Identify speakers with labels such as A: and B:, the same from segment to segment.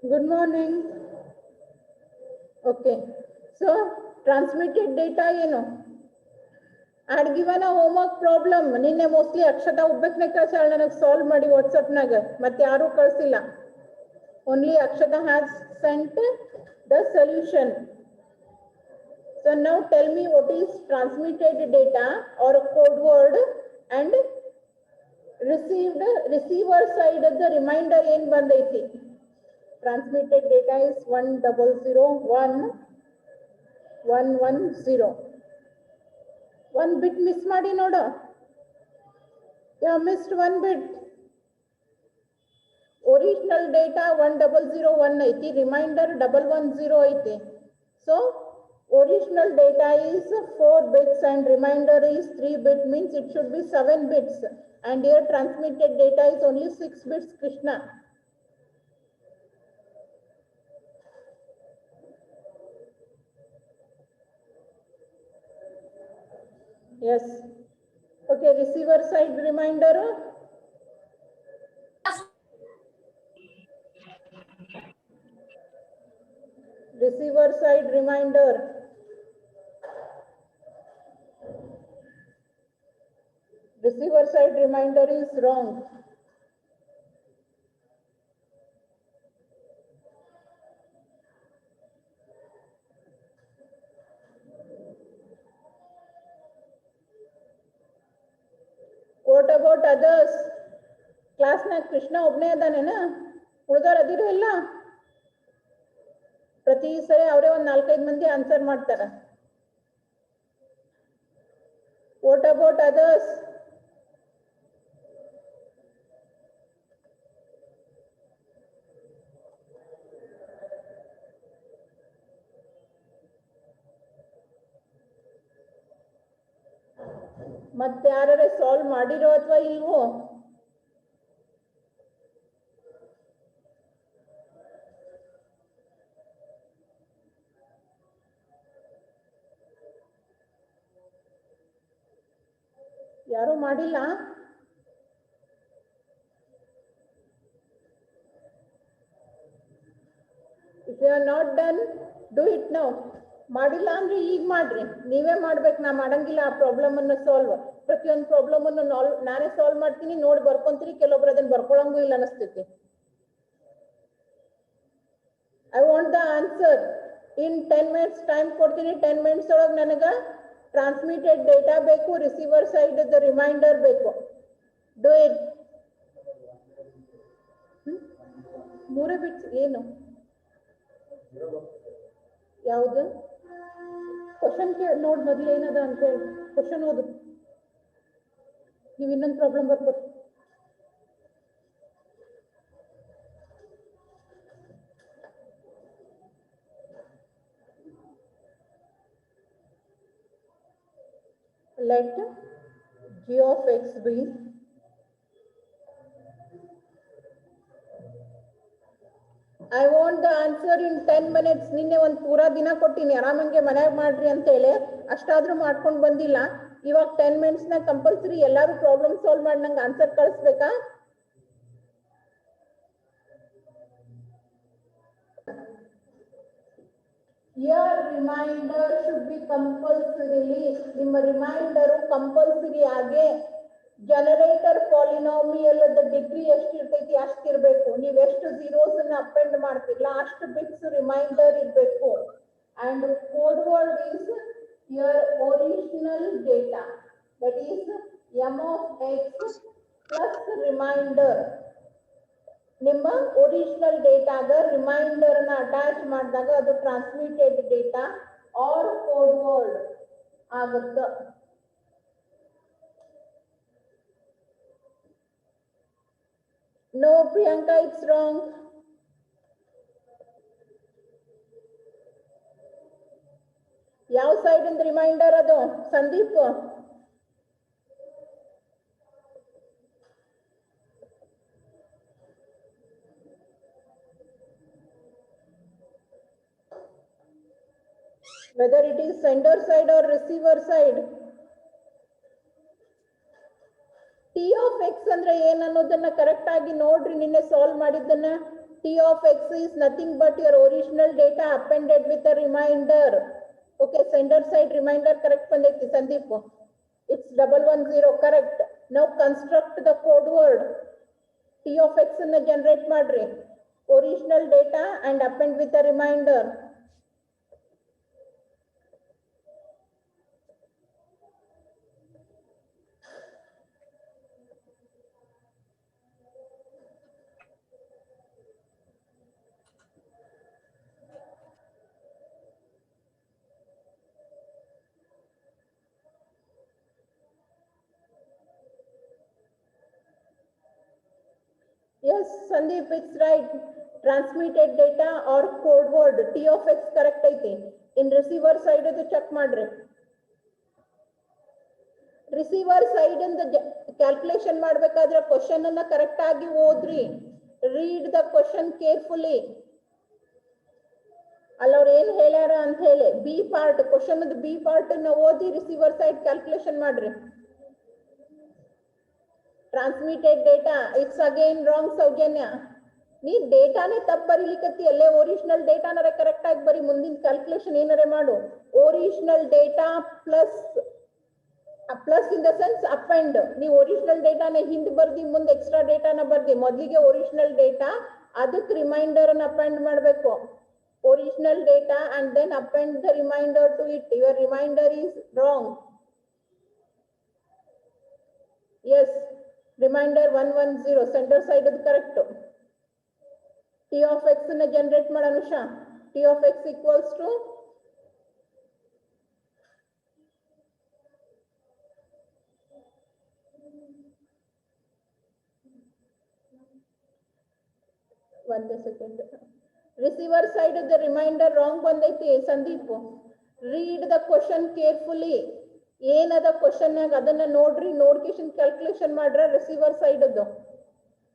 A: Good morning. Okay. So, transmitted data, I had given a homework problem. ನಿನ್ನೆ mostly Akshata ಒಬ್ಬಕ್ಕೆ ಕಳಿಸಾಳ ನನಗೆ solve ಮಾಡಿ ವಾಟ್ಸ್ಆಪ್ನಾಗ ಮತ್ತೆ ಯಾರು ಕಳಿಸಿಲ್ಲ. Only Akshata has sent the solution. So now tell me what is transmitted data or a code word and receiver side of the reminder ಏನ್ ಬಂದೈತಿ. Transmitted data is 1001110. One bit miss ಮಾಡಿ ನೋಡು. You have missed one bit. Original data 1001 ಐತಿ, reminder 110 ಐತಿ. So original data is 4 bits and reminder is 3 bit, means it should be 7 bits. And here transmitted data is only 6 bits, Krishna. Yes. Okay, receiver side reminder. Receiver side reminder. Receiver side reminder is wrong. What about others? Class na Krishna ಒಬ್ಬನೇ ಇದ್ದಾನೆ ನಾ, ಉಳಿದವರು ಅದಿರು ಇಲ್ಲ. ಪ್ರತಿ ಸರಿ ಅವರೇ ಒಂದು 4-5 ಮಂದಿ ಆನ್ಸರ್ ಮಾಡ್ತಾರ. What about others? ಮತ್ತೆ ಯಾರೇ ಸಾಲ್ವ್ ಮಾಡಿರೋ ಅಥವಾ ಇಲ್ವೋ? ಯಾರು ಮಾಡಿಲ್ಲ? If you are not done, do it now. ಮಾಡಿಲ್ಲ ಅಂದ್ರೆ ಈಗ ಮಾಡ್ರಿ, ನೀವೇ ಮಾಡ್ಬೇಕು. ನಾ ಮಾಡಂಗಿಲ್ಲ ಆ ಪ್ರಾಬ್ಲಮ್ ಅನ್ನು ಸಾಲ್ವ್. ಪ್ರತಿಯೊಂದು ಪ್ರಾಬ್ಲಮ್ ಅನ್ನು ನಾನೇ ಸಾಲ್ವ್ ಮಾಡ್ತೀನಿ, ನೋಡಿ ಬರ್ಕೊಂತೀರಿ. ಕೆಲವೊಬ್ರು ಅದನ್ನ ಬರ್ಕೊಳಂಗೂ ಇಲ್ಲ ಅನಿಸ್ತೈತಿ. I want the answer. In 10 minutes time ಕೊಡ್ತೀನಿ. 10 minutes ಒಳಗೆ ನನಗೆ ಟ್ರಾನ್ಸ್ಮಿಟೆಡ್ ಡೇಟಾ ಬೇಕು, ರಿಸೀವರ್ ಸೈಡ್ ದ ರಿಮೈಂಡರ್ ಬೇಕು. Do it. ಮೂರೇ ಬಿಟ್ಸ್ ಏನು? ಯಾವುದು? ಕ್ವಶನ್ ನೋಡ್ ಮೊದಲು ಏನದ ಅಂತ ಹೇಳಿ ಕ್ವಶನ್ ಓದು. ನೀವು ಇನ್ನೊಂದು ಪ್ರಾಬ್ಲಮ್ ಬರ್ಬೋದು. Let g of x be I want the answer in 10 minutes. ನಿನ್ನೆ ಒಂದು ಪೂರಾ ದಿನ ಕೊಟ್ಟಿನಿ, ಆರಾಮಂಗೆ ಮನ್ಯಾಗ ಮಾಡ್ರಿ ಅಂತ ಹೇಳಿ. ಅಷ್ಟಾದ್ರೂ ಮಾಡ್ಕೊಂಡು ಬಂದಿಲ್ಲ. ಇವಾಗ 10 minutes ನ ಕಂಪಲ್ಸರಿ ಎಲ್ಲಾರು ಪ್ರಾಬ್ಲಮ್ ಸಾಲ್ವ್ ಮಾಡಿ ನಂಗೆ ಆನ್ಸರ್ ಕಳಿಸ್ಬೇಕಾ? Your reminder should be compulsorily. ನಿಮ್ಮ ರಿಮೈಂಡರ್ ಕಂಪಲ್ಸರಿ ಆಗಿ ಜನರೇಟರ್ ಪಾಲಿನಾಮಿಯಲ್ ಅದ ಡಿಗ್ರಿ ಎಷ್ಟು ಇರ್ತೈತಿ ಅಷ್ಟು ಇರಬೇಕು. ನೀವು ಎಷ್ಟು zeros ಅನ್ನ ಅಪೆಂಡ್ ಮಾಡ್ತಿರಲ್ಲ ಅಷ್ಟು ಬಿಟ್ಸ್ ರಿಮೈಂಡರ್ ಇರಬೇಕು. And code word is your original data, that is m of x plus reminder. ನಿಮ್ಮ ಒರಿಜಿನಲ್ ಡೇಟಾದ ರಿಮೈಂಡರ್ ನ ಅಟ್ಯಾಚ್ ಮಾಡಿದಾಗ ಅದು transmitted data or code word ಆಗುತ್ತೆ. No, Priyanka, it's wrong. ಯಾವ ಸೈಡ್ ಇಂದ ರಿಮೈಂಡರ್ ಅದು? Sandeep, whether it is sender side or receiver side. T of x ಅಂದ್ರೆ ಏನ್ ಅನ್ನೋದನ್ನ ಕರೆಕ್ಟ್ ಆಗಿ ನೋಡ್ರಿ. ನಿನ್ನೆ solve ಮಾಡಿದ್ದನ್ನ T of x is nothing but your original data appended with a reminder. Okay, sender side reminder correct ಬಂದೈತಿ Sandeep. It's 110 correct. Now construct the code word. T of x ಅನ್ನು generate ಮಾಡ್ರಿ. Original data and append with a reminder. Yes, Sandeep, it's right. Transmitted data or code word T of x correct ಐತಿ. In receiver side ಅದು check ಮಾಡ್ರಿ. Receiver side ಇಂದ calculation ಮಾಡ್ಬೇಕಾದ್ರೆ question ಅನ್ನ correct ಆಗಿ ಓದ್ರಿ. Read the question carefully. ಅಲ್ಲವ್ರು ಏನ್ ಹೇಳ್ಯಾರ ಅಂತ ಹೇಳಿ B part question ಅದು B part ಅನ್ನ ಓದಿ receiver side calculation ಮಾಡ್ರಿ. Transmitted data, it's again wrong Soujanya. ನೀ ಡೇಟಾನೇ ತಪ್ಪು ಬರೀಲಿಕ್ಕತ್ತಿ ಅಲ್ಲೇ ಒರಿಜಿನಲ್ ಡೇಟಾನರೆ ಕರೆಕ್ಟ್ ಆಗಿ ಬರೀ ಮುಂದಿನ ಕ್ಯಾಲ್ಕುಲೇಷನ್ ಏನಾರೆ ಮಾಡು. Original data plus in the sense append. ನೀವು ಒರಿಜಿನಲ್ ಡೇಟಾನ ಹಿಂದೆ ಬರ್ದಿ ಮುಂದೆ ಎಕ್ಸ್ಟ್ರಾ ಡೇಟಾನ ಬರ್ದಿ. ಮೊದಲಿಗೆ ಒರಿಜಿನಲ್ ಡೇಟಾ ಅದಕ್ಕೆ ರಿಮೈಂಡರ್ ಅನ್ನ ಅಪೆಂಡ್ ಮಾಡಬೇಕು. Original data and then append the reminder to it. Your reminder is wrong. Yes, reminder 110 sender side ಅದು ಕರೆಕ್ಟ್. T of x ಅನ್ನು ಜನರೇಟ್ ಮಾಡ Anusha. T of x equals to ಒಂದೇ second. Receiver side the reminder wrong ಬಂದೈತಿ Sandeep. Read the question carefully. ಏನದ ಕ್ವಶನ್ನಾಗ ಅದನ್ನ ನೋಡ್ರಿ, ನೋಡ್ಕೇಶನ್ calculation ಮಾಡ್ರ receiver side ಅದು.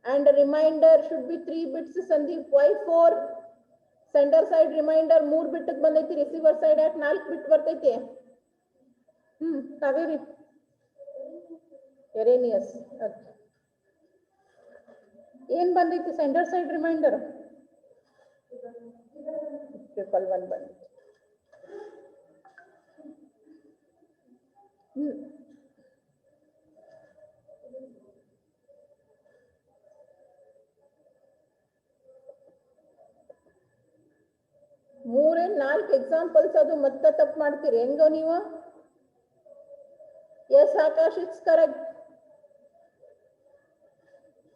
A: And reminder should be 3 bits Sandeep. Why 4? Sender side reminder 3 bit ಬಂದೈತಿ. receiver side at 4 bit ಬರ್ತೈತಿ. ಕಾವೇರಿ ಎರೇನಿಯಸ್ ಏನ್ ಬಂದೈತಿ ಸೆಂಡರ್ ಸೈಡ್ ರಿಮೈಂಡರ್ 111 ಬಂದೈತಿ. ಮೂರೇ 4 ಎಕ್ಸಾಂಪಲ್ಸ್ ಅದು ಮತ್ತೆ ತಪ್ಪು ಮಾಡ್ತೀರಿ ಹೆಂಗೋ ನೀವು. Yes Akash, it's correct.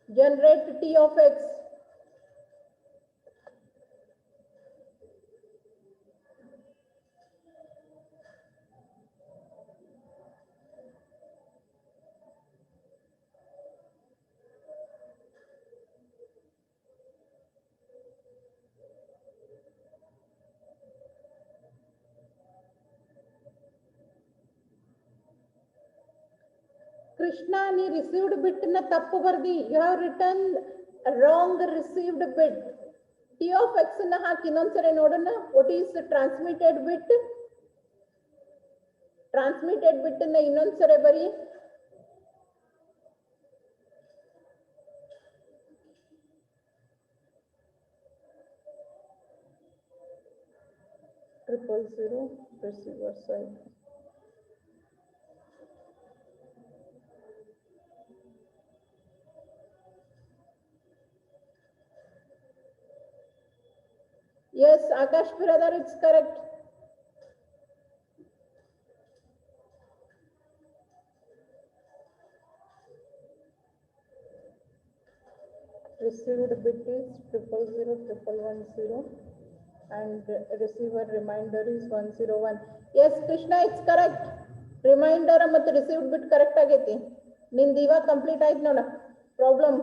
A: Generate T of x. Krishna, ನೀ ರಿಸೀವ್ಡ್ ಬಿಟ್ ನ ತಪ್ಪು ಬರ್ದಿ. You have return wrong received bit. T of x ನ ಹಾಕಿ ಇನ್ನೊಂದ್ಸರಿ ನೋಡೋಣ. What is transmitted bit? Transmitted bit ನ ಇನ್ನೊಂದ್ಸರಿ ಬರಿ. Triple 0 receiver side. Yes, Akash brother, it's correct. Received bit is 0001110 and receiver reminder is 101. Yes, Krishna, it's correct. Reminder ಮತ್ತು received bit correct ಆಗೈತಿ. ನಿಂದು ಇವಾಗ ಕಂಪ್ಲೀಟ್ ಆಯ್ತು ನೋಡ problem.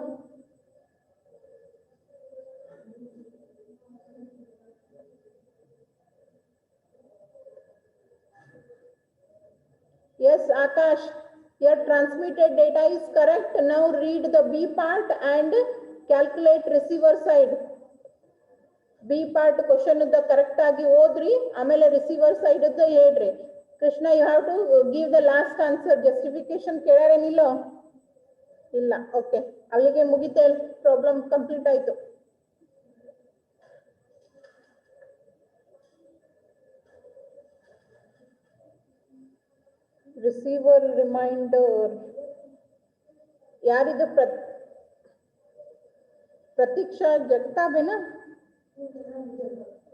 A: Yes, Akash, your transmitted data is correct. Now read the B part and calculate receiver side. B part question the correct agi odri, amele receiver side the ಹೇಳ್ರಿ. Krishna, you have to give the last answer. Justification ಕೇಳಾರೇನಿಲ್ಲ? ಇಲ್ಲ. Okay. ಅಲ್ಲಿಗೆ ಮುಗಿತೆ, problem complete ಆಯ್ತು. receiver reminder. ಯಾರಿದು Pratiksha ಜಗತಾಬೇನಾ?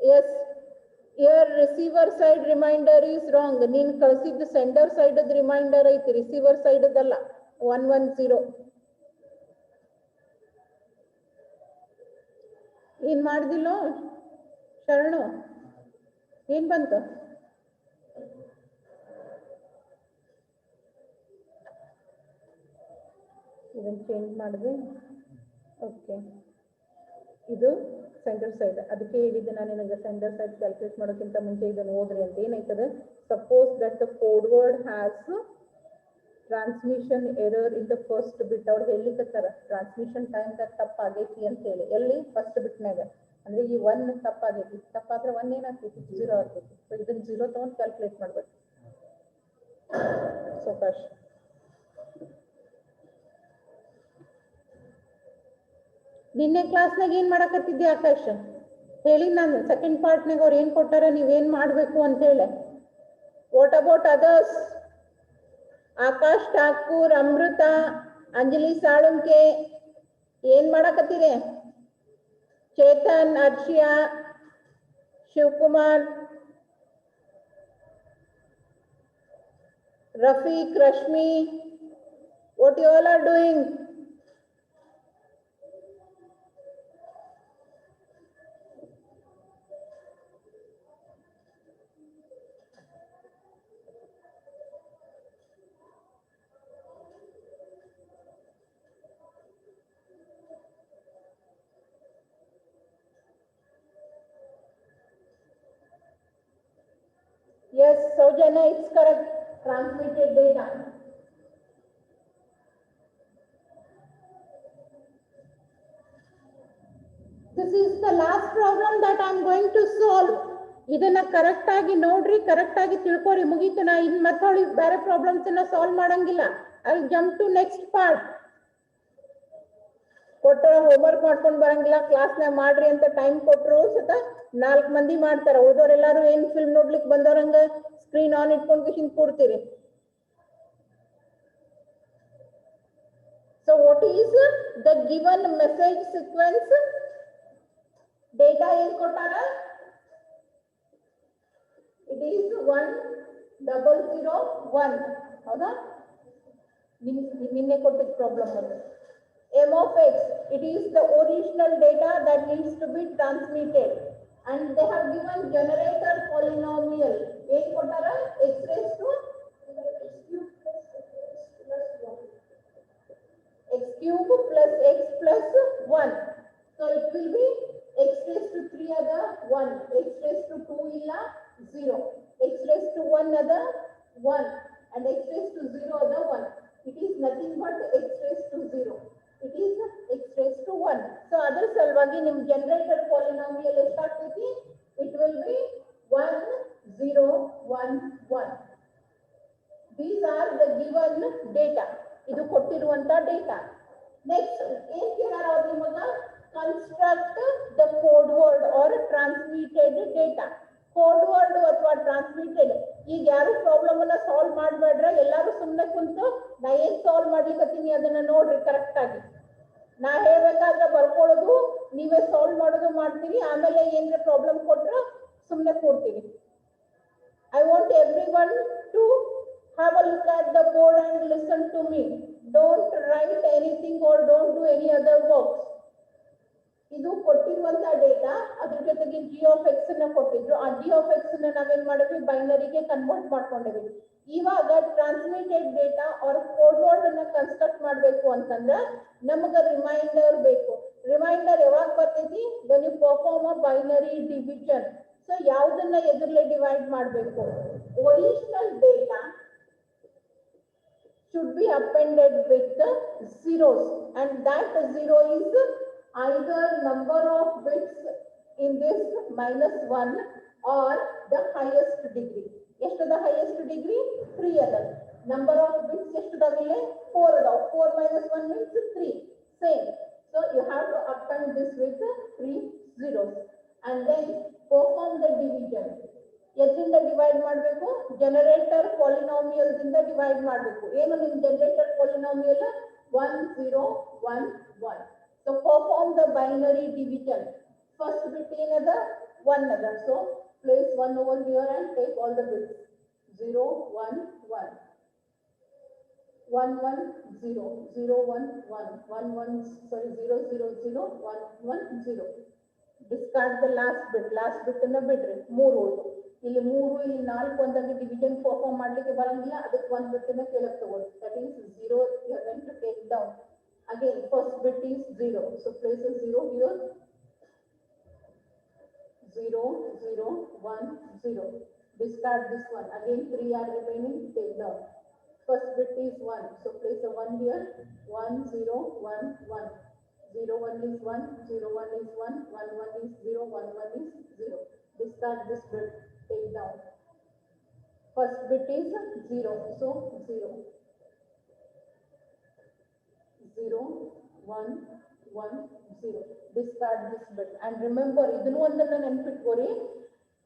A: Yes, your receiver side reminder is wrong. ನೀನ್ ಕಳಿಸಿದ್ದು sender side reminder ಐತಿ, receiver side ಅದಲ್ಲ. 110. ಏನ್ ಮಾಡ್ದಿಲ್ಲೋ ಶರಣು? ಏನ್ ಬಂತು? ಇದನ್ನ ಚೇಂಜ್ ಮಾಡಿದೆ. ಓಕೆ, ಇದು ಸೆಂಟರ್ ಸೈಡ್. ಅದಕ್ಕೆ ಹೇಳಿದ್ದೆ ನಾನು ನಿನಗೆ ಸೆಂಟರ್ ಸೈಡ್ ಕ್ಯಾಲ್ಕುಲೇಟ್ ಮಾಡೋಕ್ಕಿಂತ ಮುಂಚೆ ಇದನ್ನು ಓದ್ರಿ ಅಂತ. ಏನಾಯ್ತದೆ, suppose that the code word has transmission error in the first bit. ಅವ್ರು ಹೇಳಿಕತ್ತಾರ ಟ್ರಾನ್ಸ್ಮಿಷನ್ ಟೈಮ್ ದಾಗ ತಪ್ಪಾಗೈತಿ ಅಂತ ಹೇಳಿ. ಎಲ್ಲಿ? ಫಸ್ಟ್ ಬಿಟ್ನಾಗ. ಅಂದ್ರೆ ಈ 1 ತಪ್ಪಾಗೈತಿ. ತಪ್ಪಾದ್ರೆ 1 ಏನಾಗ್ತೈತಿ? 0 ಆಗ್ತೈತಿ. ಸೊ ಇದನ್ನ 0 ತಗೊಂಡು ಕ್ಯಾಲ್ಕುಲೇಟ್ ಮಾಡ್ಬೇಕು. ಸೋಕಾಶ್ ನಿನ್ನೆ ಕ್ಲಾಸ್ನಾಗ ಏನ್ ಮಾಡಕತ್ತಿದ್ದೆ ಆಕಾಶ್? ಹೇಳಿ ನಾನು ಸೆಕೆಂಡ್ ಪಾರ್ಟ್ನಾಗ ಅವ್ರು ಏನ್ ಕೊಟ್ಟಾರ, ನೀವೇನ್ ಮಾಡ್ಬೇಕು ಅಂತ ಹೇಳಿ. What about others? Akash Thakur, Amrita, Anjali Salunke ಏನ್ ಮಾಡಕತ್ತಿದೆ? Chetan, Arshiya, Shivakumar, Rafiq, Rashmi, what you all are doing? Yes, Saujanya, it's correct. Transmitted data. This is the last problem that I am going to solve. ಇದನ್ನ ಕರೆಕ್ಟ್ ಆಗಿ ನೋಡ್ರಿ, ಕರೆಕ್ಟ್ ಆಗಿ ತಿಳ್ಕೊರಿ, ಮುಗೀತು. ನಾ ಇನ್ ಮತ್ತೆ ಬೇರೆ ಪ್ರಾಬ್ಲಮ್ಸ್ ಅನ್ನ ಸಾಲ್ವ್ ಮಾಡಂಗಿಲ್ಲ. I will jump to next part. ಕೊಟ್ಟರೆ ಹೋಮ್ವರ್ಕ್ ಮಾಡ್ಕೊಂಡು ಬರಂಗಿಲ್ಲ, ಕ್ಲಾಸ್ನಾಗ ಮಾಡ್ರಿ ಅಂತ ಟೈಮ್ ಕೊಟ್ಟರು ಸತ 4 ಮಂದಿ ಮಾಡ್ತಾರ. ಉಳಿದವರೆಲ್ಲರೂ ಏನ್ ಫಿಲ್ಮ್ ನೋಡ್ಲಿಕ್ಕೆ ಬಂದವ್ರಂಗ ಸ್ಕ್ರೀನ್ ಆನ್ ಇಟ್ಕೊಂಡು Kishan ಕೂಡ್ತೀರಿ. So what is the given message sequence? Data is ಕೊಟ್ಟಾರ. It is 1001. ಹೌದಾ? ನಿನ್ನೆ ಕೊಟ್ಟಿದ್ದ ಪ್ರಾಬ್ಲಮ್ ಅದು. M of x, it is the original data that needs to be transmitted, and they have given generator polynomial. ಏನ್ ಕೊಟ್ಟಾರ? x raised to x cube plus x plus 1. So it will be x raised to 3 ada 1, x raised to 2 illa 0, x raised to 1 ada 1, and x raised to 0 ada 1. It is nothing but x raised to 0. It is x raised to 1. So ಅದರ ಸಲುವಾಗಿ ನಿಮ್ಮ generator polynomial ಎಷ್ಟಾಗ್ತೈತಿ? It will be 1 0 1 1. These are the given data. ಇದು ಕೊಟ್ಟಿರುವಂತ data. Next ಏನ್ ಕೇಳಾರ ಅವ್ರು ನಿಮಗ? Construct the code word or transmitted data. Code word ಅಥವಾ transmitted. ಈಗ ಯಾರು ಪ್ರಾಬ್ಲಮ್ ಅನ್ನ ಸಾಲ್ವ್ ಮಾಡಬೇಡ್ರೆ, ಎಲ್ಲಾರು ಸುಮ್ಮನೆ ಕುಂತು ನಾ ಏನ್ ಸಾಲ್ವ್ ಮಾಡ್ಲಿಕ್ಕತ್ತೀನಿ ಅದನ್ನ ನೋಡ್ರಿ ಕರೆಕ್ಟ್ ಆಗಿ. ನಾ ಹೇಳ್ಬೇಕಾದ್ರೆ ಬರ್ಕೊಳ್ಳೋದು, ನೀವೇ ಸಾಲ್ವ್ ಮಾಡೋದು ಮಾಡ್ತೀವಿ. ಆಮೇಲೆ ಏನ್ರ ಪ್ರಾಬ್ಲಮ್ ಕೊಟ್ರ ಸುಮ್ಮನೆ ಕೊಡ್ತೀವಿ. I want everyone to have a look at the board and listen to me. Don't write anything or don't do any other works. ಇದು ಕೊಟ್ಟಿರುವಂತ ಡೇಟಾ, ಅದ್ರ ಜೊತೆಗೆ g of x ಅನ್ನ ಕೊಟ್ಟಿದ್ರು. ಆ g of x ಅನ್ನ ನಾವೇನ್ ಮಾಡಿದ್ವಿ? ಬೈನರಿಗೆ ಕನ್ವರ್ಟ್ ಮಾಡ್ಕೊಂಡಿದ್ವಿ. ಇವಾಗ transmitted data or code word ಅನ್ನ ಕನ್ಸ್ಟ್ರಕ್ಟ್ ಮಾಡಬೇಕು ಅಂತಂದ್ರೆ ನಮಗ ರಿಮೈಂಡರ್ ಬೇಕು. ರಿಮೈಂಡರ್ ಯಾವಾಗ ಬರ್ತೈತಿ? when you perform a binary division. So ಯಾವುದನ್ನ ಎದುರ್ಲೆ ಡಿವೈಡ್ ಮಾಡಬೇಕು? Original data should be appended with the zeros, and that zero is either number of bits in this -1 or the highest degree. ಎಷ್ಟು the highest degree? 3 ಅದ. Number of bits ಎಷ್ಟು ಅದಾವಿಲ್ಲ? 4 ಅದಾವ. 4 minus 1 means 3. Same. So you have to append this with 3 zeros and then perform the division. ಎದ್ರಿಂದ divide ಮಾಡಬೇಕು, generator polynomial ದಿಂದ divide ಮಾಡಬೇಕು. ಏನು ನಿಮ್ generator polynomial 1 0 1 1. So perform the binary division. First bit ಏನದ 1 ಅದ. So place 1 over here and take all the bits 0 1 1 1 1 0 0 1 1 1 1 sorry 0 0 0 1 1 0. Discard the last ಬಿಟ್ ಅನ್ನ ಬಿಡ್ರಿ. 3 ಉಳಿದು ಇಲ್ಲಿ 3 ಇಲ್ಲಿ 4 ಒಂದಾಗಿ ಡಿವಿಷನ್ ಪರ್ಫಾರ್ಮ್ ಮಾಡ್ಲಿಕ್ಕೆ ಬರಂಗಿಲ್ಲ. ಅದಕ್ಕೆ 1 ಬಿಟ್ ಅನ್ನ ಕೆಳಗೆ ತಗೊಳ್ಳಿ. That is 0 you are going to take down. Again first bit is 0, so place a 0 here. 0 0 1 0. Discard this one. Again 3 are remaining, take down. First bit is 1, so place a 1 here. 1 0 1 1. 0 1 is 1, 0 1 is 1, 1 1 is 0, 1 1 is 0. Discard this bit, take down. First bit is 0, so 0. 0 1 1 0. Discard this bit. And remember, ಇದನ್ನು ಒಂದನ್ನ ನೆನಪಿಟ್ಕೊಳ್ಳಿ.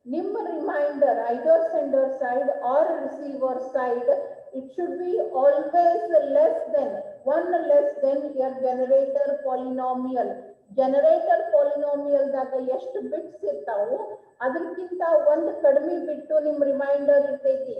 A: ನಿಮ್ಮ reminder either sender side or receiver side, it should be always less than 1 less than your generator polynomial. Generator polynomial ದಾಗ ಎಷ್ಟು bits ಇರ್ತಾವು ಅದಕ್ಕಿಂತ ಒಂದು ಕಡಿಮೆ ಬಿಟ್ಟು ನಿಮ್ಮ ರಿಮೈಂಡರ್ ಇರ್ತೈತಿ.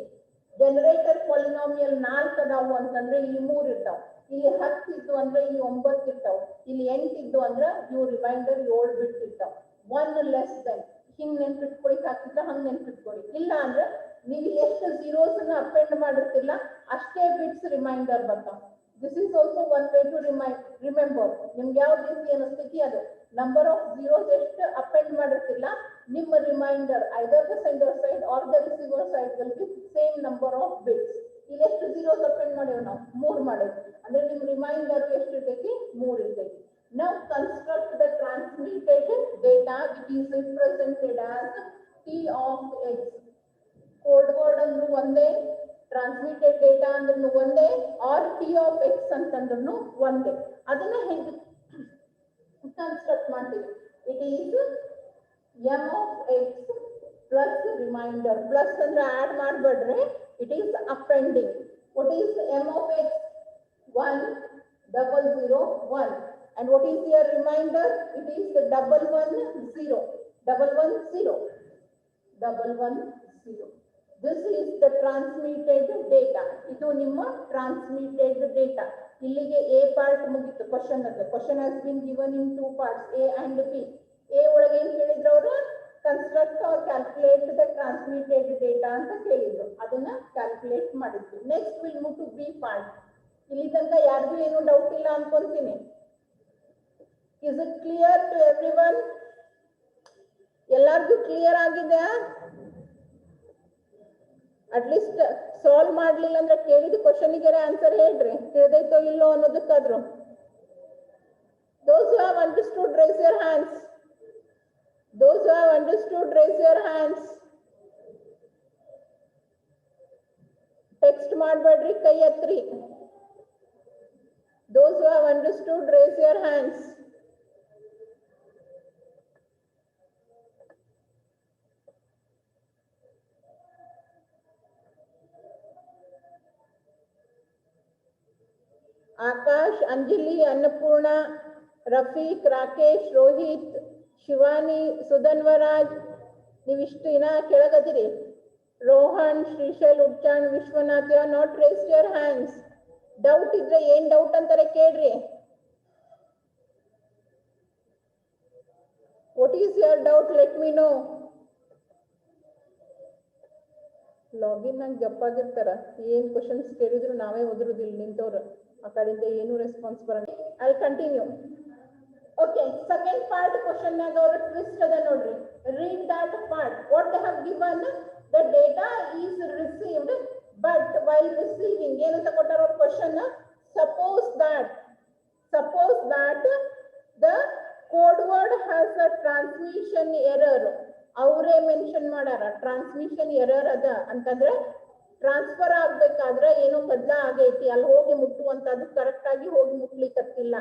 A: ಜನರೇಟರ್ ಪಾಲಿನಾಮಿಯಲ್ 4 ಅದಾವು ಅಂತಂದ್ರೆ ಇಲ್ಲಿ 3 ಇರ್ತಾವ. ಇಲ್ಲಿ 10 ಇದ್ದು ಅಂದ್ರೆ ಇಲ್ಲಿ 9 ಇರ್ತಾವ. ಇಲ್ಲಿ 8 ಇದ್ದು ಅಂದ್ರೆ ಇವು ರಿಮೈಂಡರ್ 7 ಬಿಟ್ ಇರ್ತಾವ. 1 ಲೆಸ್ ದೆನ್ ಹಿಂಗ್ ನೆನ್ಪಿಟ್ಕೊಳ್ಳಿ ಹಾಕಿದ್ರೆ ಹಂಗ್ ನೆನ್ಪಿಟ್ಕೊಳ್ಳಿ. ಇಲ್ಲ ಅಂದ್ರೆ ನೀವು ಎಷ್ಟು zeros ಅನ್ನ ಅಪೆಂಡ್ ಮಾಡಿರ್ತಿಲ್ಲ ಅಷ್ಟೇ ಬಿಟ್ಸ್ ರಿಮೈಂಡರ್ ಬರ್ತಾವ. This is also one way to remember. ನಿಮ್ಗೆ ಯಾವ್ದು ಈಸಿ ಅನಿಸ್ತೈತಿ ಅದು ನಂಬರ್ ಆಫ್ zeros ಎಷ್ಟು ಅಪೆಂಡ್ ಮಾಡಿರ್ತಿಲ್ಲ ನಿಮ್ಮ reminder either the sender side or the receiver side will be same number of bits. ಇಲ್ಲಿ ಎಷ್ಟು zeros ಅಪೆಂಡ್ ಮಾಡೇವ್ ನಾವು 3 ಮಾಡೇವಿ ಅಂದ್ರೆ ನಿಮ್ ರಿಮೈಂಡರ್ ಎಷ್ಟು ಇರ್ತೈತಿ 3 ಇರ್ತೈತಿ. Now construct the transmitted data which is represented as T of X. Code word ಅಂದ್ರೂ ಒಂದೇ, ಟ್ರಾನ್ಸ್ಮಿಟೆಡ್ ಡೇಟಾ ಅಂದ್ರೂ ಒಂದೇ, ಆರ್ T of X ಅಂತಂದ್ರೂ ಒಂದೇ. ಅದನ್ನ ಹೆಂಗೆ ಕನ್ಸ್ಟ್ರಕ್ಟ್ ಮಾಡ್ತೀವಿ? It is M of X plus reminder. Plus ಅಂದ್ರೆ add ಮಾಡ್ಬೇಡ್ರೆ, it is appending. What is M of X? 1 0 0 1. And what is your reminder? It is 1 1 0 1 1 0 1 1 0. This is the transmitted data. ಇದು ನಿಮ್ಮ transmitted data. ಇಲ್ಲಿಗೆ A part ಮುಗಿತು. Question ಅದು. Question has been given in 2 parts, A and B. A ಒಳಗೆ ಏನು ಕೇಳಿದ್ರು ಅವರು? Construct or calculate the transmitted data ಅಂತ ಕೇಳಿದ್ರು. ಅದನ್ನ ಕ್ಯಾಲ್ಕುಲೇಟ್ ಮಾಡಿದ್ವಿ. Next will move to B part. ಇಲ್ಲಿ ತನಕ ಯಾರಿಗೂ ಏನು ಡೌಟ್ ಇಲ್ಲ ಅನ್ಕೊಂತೀನಿ. Is it clear to everyone? ಎಲ್ಲರಿಗೂ ಕ್ಲಿಯರ್ ಆಗಿದೆಯಾ? ಅಟ್ಲೀಸ್ಟ್ ಸಾಲ್ವ್ ಮಾಡ್ಲಿಲ್ಲ ಅಂದ್ರೆ ಕೇಳಿದ ಕ್ವಶನ್ಗೆ ಆನ್ಸರ್ ಹೇಳ್ರಿ. ತಿಳಿದೈತೋ ಇಲ್ಲೋ ಅನ್ನೋದಕ್ಕಾದ್ರು. Those who have understood, raise your hands. Those who have understood, raise your hands. Text ಮಾಡಬೇಡ್ರಿ, ಕೈ ಎತ್ರಿ. Those who have understood, raise your hands. Akash, Anjali, Annapurna, Rafiq, Rakesh, Rohit, Shivani, Sudhanvaraj, ನೀವಿಷ್ಟು ಇನ್ನ ಕೆಳಗದಿರಿ. Rohan, Shrishail, Uchchan, Vishwanath, you are not raised your hands. Doubt ಇದ್ರೆ ಏನ್ ಡೌಟ್ ಅಂತಾರೆ ಕೇಳ್ರಿ. What is your doubt? Let me know. Login ಆಗಿ ಜಪ್ಪಾಗಿರ್ತಾರ. ಏನ್ ಕ್ವಶನ್ಸ್ ಕೇಳಿದ್ರು ನಾವೇ ಓದಿರೋದಿಲ್ಲ ನಿಂತವ್ರು. ಆ ಕಡೆಯಿಂದ ಏನು ರೆಸ್ಪಾನ್ಸ್ ಬರಲ್ಲ. I continue. Okay, second part question ನಾಗ ಅವರು ಟ್ವಿಸ್ಟ್ ಅದ ನೋಡ್ರಿ. Read that part. What they have given? The data is received but while receiving ಏನಂತ ಕೊಟ್ಟಾರ ಅವ್ರ question? Suppose that the code word has a transmission error. ಅವರೇ mention ಮಾಡ್ಯಾರ transmission error ಅದ ಅಂತಂದ್ರೆ ಟ್ರಾನ್ಸ್ಫರ್ ಆಗ್ಬೇಕಾದ್ರೆ ಏನೋ ಗದ್ದಲ ಆಗೈತಿ, ಅಲ್ಲಿ ಹೋಗಿ ಮುಟ್ಟುವಂತದ್ದು ಕರೆಕ್ಟ್ ಆಗಿ ಹೋಗಿ ಮುಟ್ಲಿಕ್ಕತ್ತಿಲ್ಲ.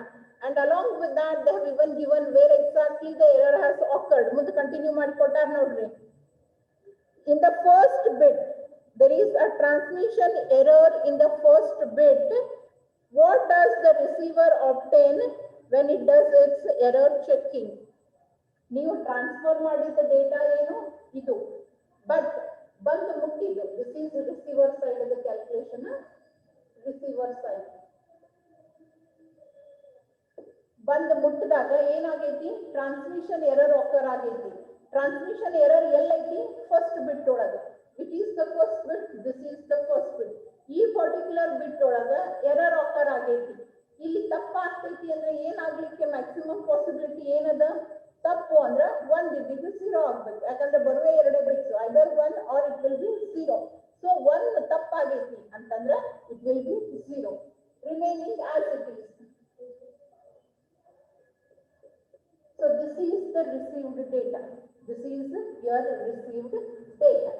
A: And along with that they have even given where exactly the error has occurred. ಮುಂದೆ ಕಂಟಿನ್ಯೂ ಮಾಡಿ ಕೊಟ್ಟಾರ ನೋಡ್ರಿ. In the first bit, there is a transmission error in the first bit. What does the receiver obtain when it does its error checking? ನೀವು transfer ಮಾಡಿದ data ಏನು ಇದು, but ಬಂದು ಮುಟ್ಟಿದ್ದು, this is receiver side of the calculation. Receiver side ಬಂದು ಮುಟ್ಟಿದಾಗ ಏನಾಗೈತಿ, transmission error occur ಆಗೈತಿ. ಟ್ರಾನ್ಸ್ಮಿಷನ್ ಎರರ್ ಎಲ್ಲೈತಿ, ಫಸ್ಟ್ ಬಿಟ್ ಒಳಗ. Which is the first bit, this is the first bit. ಈ ಪರ್ಟಿಕ್ಯುಲರ್ ಬಿಟ್ ಒಳಗ ಎರರ್ ಆಕರ್ ಆಗೈತಿ. ಇಲ್ಲಿ ತಪ್ಪಾಗ್ತೈತಿ ಅಂದ್ರೆ ಏನಾಗ್ಲಿಕ್ಕೆ ಮ್ಯಾಕ್ಸಿಮಮ್ ಪಾಸಿಬಿಲಿಟಿ ಏನದ, ತಪ್ಪು ಅಂದ್ರೆ 1 ಇದ್ದಿದ್ದು 0 ಆಗ್ಬೇಕು. ಯಾಕಂದ್ರೆ ಬರುವೆ ಎರಡೇ bits, either 1 or it will be 0. So 1 ತಪ್ಪಾಗೈತಿ ಅಂತಂದ್ರೆ it will be 0, remaining as it is. So this is the received data. This is your received data.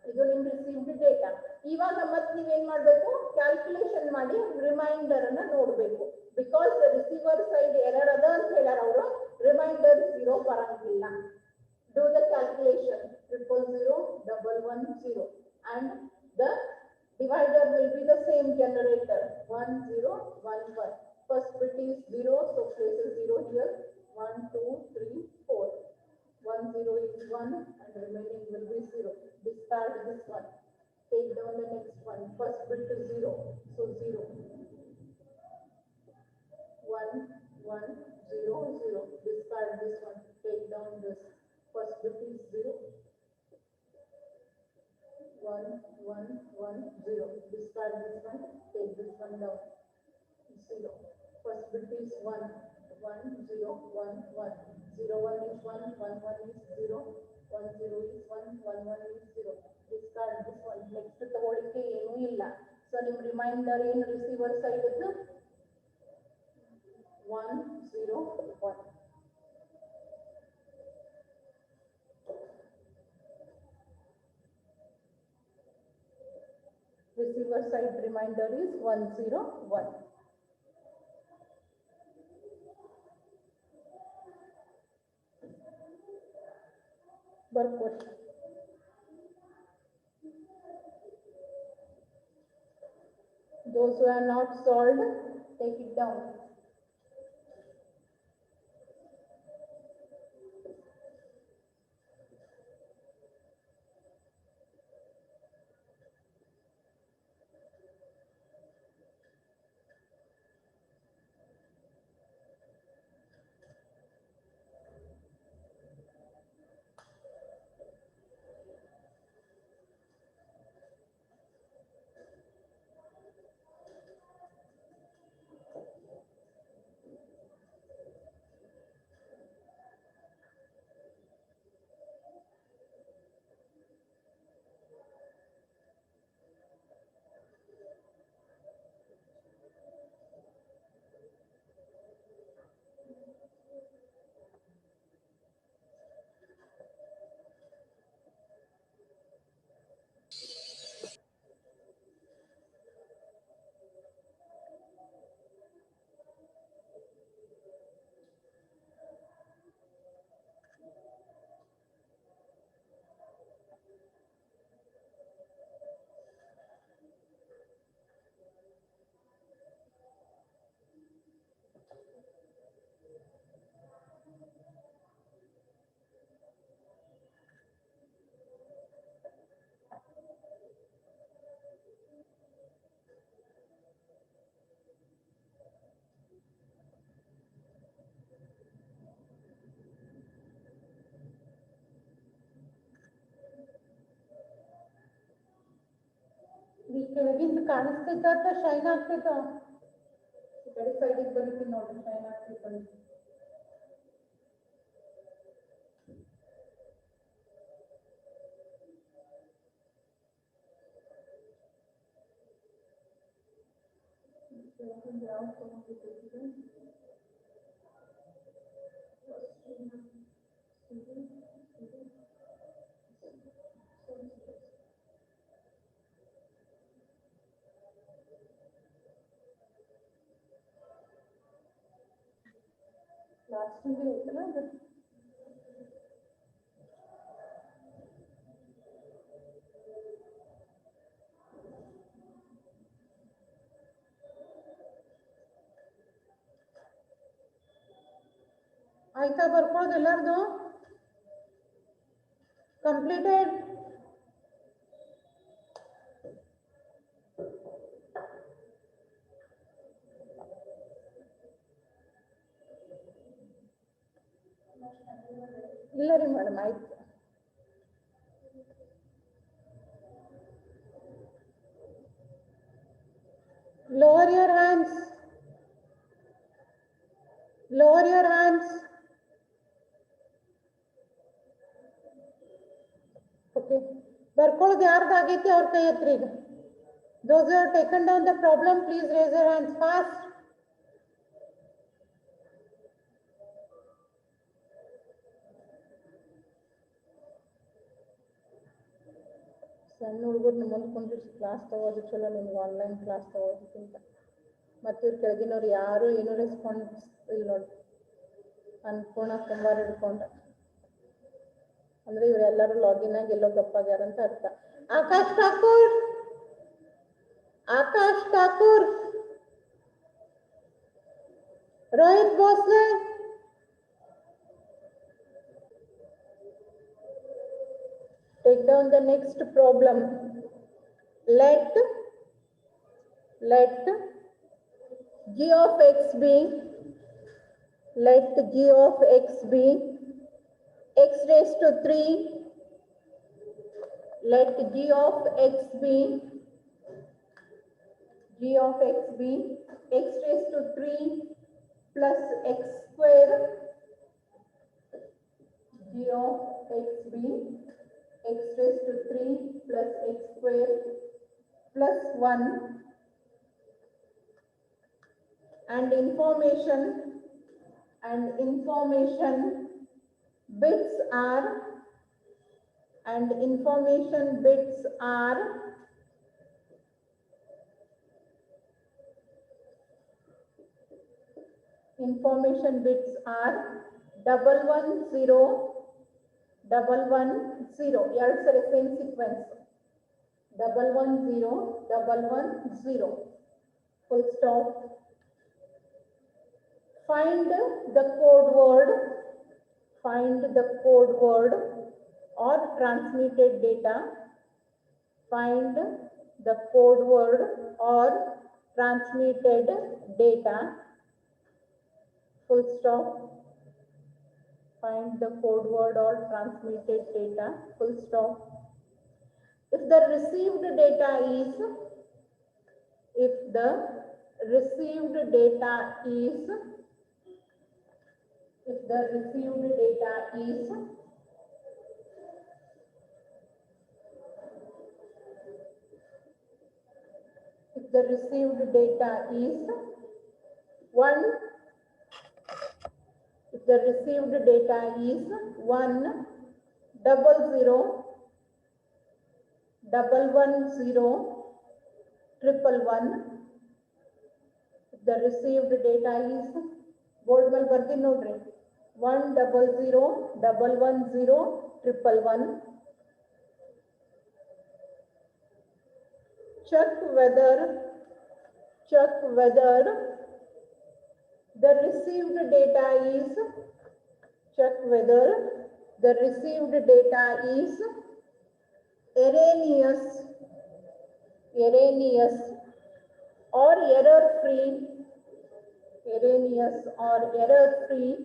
A: ಇದು ನಿಮ್ಮ received data. ಇವಾಗ ಮತ್ತೆ ನೀವೇನ್ ಮಾಡಬೇಕು, ಕ್ಯಾಲ್ಕುಲೇಷನ್ ಮಾಡಿ ರಿಮೈಂಡರ್ ಅನ್ನ ನೋಡಬೇಕು. ಬಿಕಾಸ್ ರಿಸೀವರ್ ಸೈಡ್ ಎರರ್ ಅದ ಅಂತ ಹೇಳ್ಯಾರ ಅವರು, ರಿಮೈಂಡರ್ 0 ಬರಂಗಿಲ್ಲ. Do the calculation 000 110 and the divider will be the same generator 1011. First bit is 0, so place a 0 here. 1 2 3 4. 1 0 is 1 and remaining will be 0. Discard this one. Take down the next one. First bit is 0, so 0. 1 1 0 0. Discard this one. Take down this. First bit is 0. 1 1 1 0. Discard this one. Take this one down. 0. First bit is 1 1 0 1 1. 0 1 is 1 1 1 is 0 1 0 is 1 1 1 is 0. Discard this one. Next ತಗೊಳ್ಳಿಕ್ಕೆ ಏನೂ ಇಲ್ಲ. So ನಿಮ್ಮ reminder ಏನು receiver side ಇದ್ದು 1 0 1. Receiver side reminder is 101. Work question. Those who are not solved, take it down. ಈ ಕೆಳಗಿಂದ ಕಾಣಿಸ್ತೈತ ಅಥವಾ shine ಆಗ್ತೈತ? ಕಡೆ ಸೈಡಿಗೆ ಬರೀತೀನಿ ನೋಡ್ರಿ, ಶೈನ್ ಆಗ್ತೈತ. लास्ट में भी होता ना
B: ಆಯ್ತಾ ಬರ್ಕೊಳ್ಳೋದು ಎಲ್ಲಾರ್ದು ಕಂಪ್ಲೀಟೆಡ್
A: ಇಲ್ಲ ರೀ ಮೇಡಮ್ ಆಯ್ತು
B: lower your hands lower your hands okay ಬರ್ಕೊಳ್ಳೋದು ಯಾರ್ದಾಗೈತಿ ಅವ್ರ ಕೈ ಎತ್ರಿ ಈಗ those who have taken down the problem please raise your hands fast
A: ಸಣ್ಣ ಹುಡುಗರನ್ನ ಮುಂದೆ ಕುಂದಿರಿಸಿ ಕ್ಲಾಸ್ ತಗೋದು ಚಲೋ ನಿಮ್ಗೆ ಆನ್ಲೈನ್ ಕ್ಲಾಸ್ ತಗೋದಕ್ಕಿಂತ ಮತ್ತು ಇವ್ರು ಕೆಳಗಿನವ್ರು ಯಾರು ಏನೂ ರೆಸ್ಪಾನ್ಸ್ ಇಲ್ಲ ನೋಡಿ ಅನ್ಪೂರ್ಣ ಕುಂಬಾರ ಹಿಡ್ಕೊಂಡು ಅಂದ್ರೆ ಇವರೆಲ್ಲರೂ ಲಾಗಿನ್ ಆಗಿ ಎಲ್ಲೋ ಗಪ್ಪಾಗ್ಯಾರ ಅಂತ ಅರ್ಥ Akash Thakur
B: Rohit Bhosle
A: take down the next problem. Let g of x be x raised to 3. Let g of x be x raised to 3 plus x square. G of x be x raised to 3 plus x square plus 1 and information bits are double 1 0 double 1 0 ಎರಡು ಸರಿ same sequence double 1 0 double 1 0 full stop. Find the code word or transmitted data. Find the code word or transmitted data. Full stop. Find the code word or transmitted data. Full stop. If the received data is if the received data is one 1 0 1 1 1 if the received data is board ಮೇಲೆ ಬರ್ತೀನಿ ನೋಡ್ರಿ 1 0 0 1 1 0 1 1 check whether the received data is erroneous or error free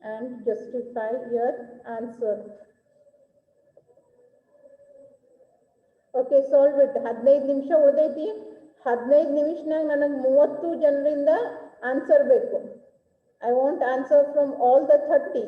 A: and justify your answer okay solve it 15 ನಿಮಿಷ ಉಳಿದೈತಿ 15 ನಿಮಿಷನಾಗ ನನಗೆ 30 ಜನರಿಂದ answer ಬೇಕು I want answer from all the 30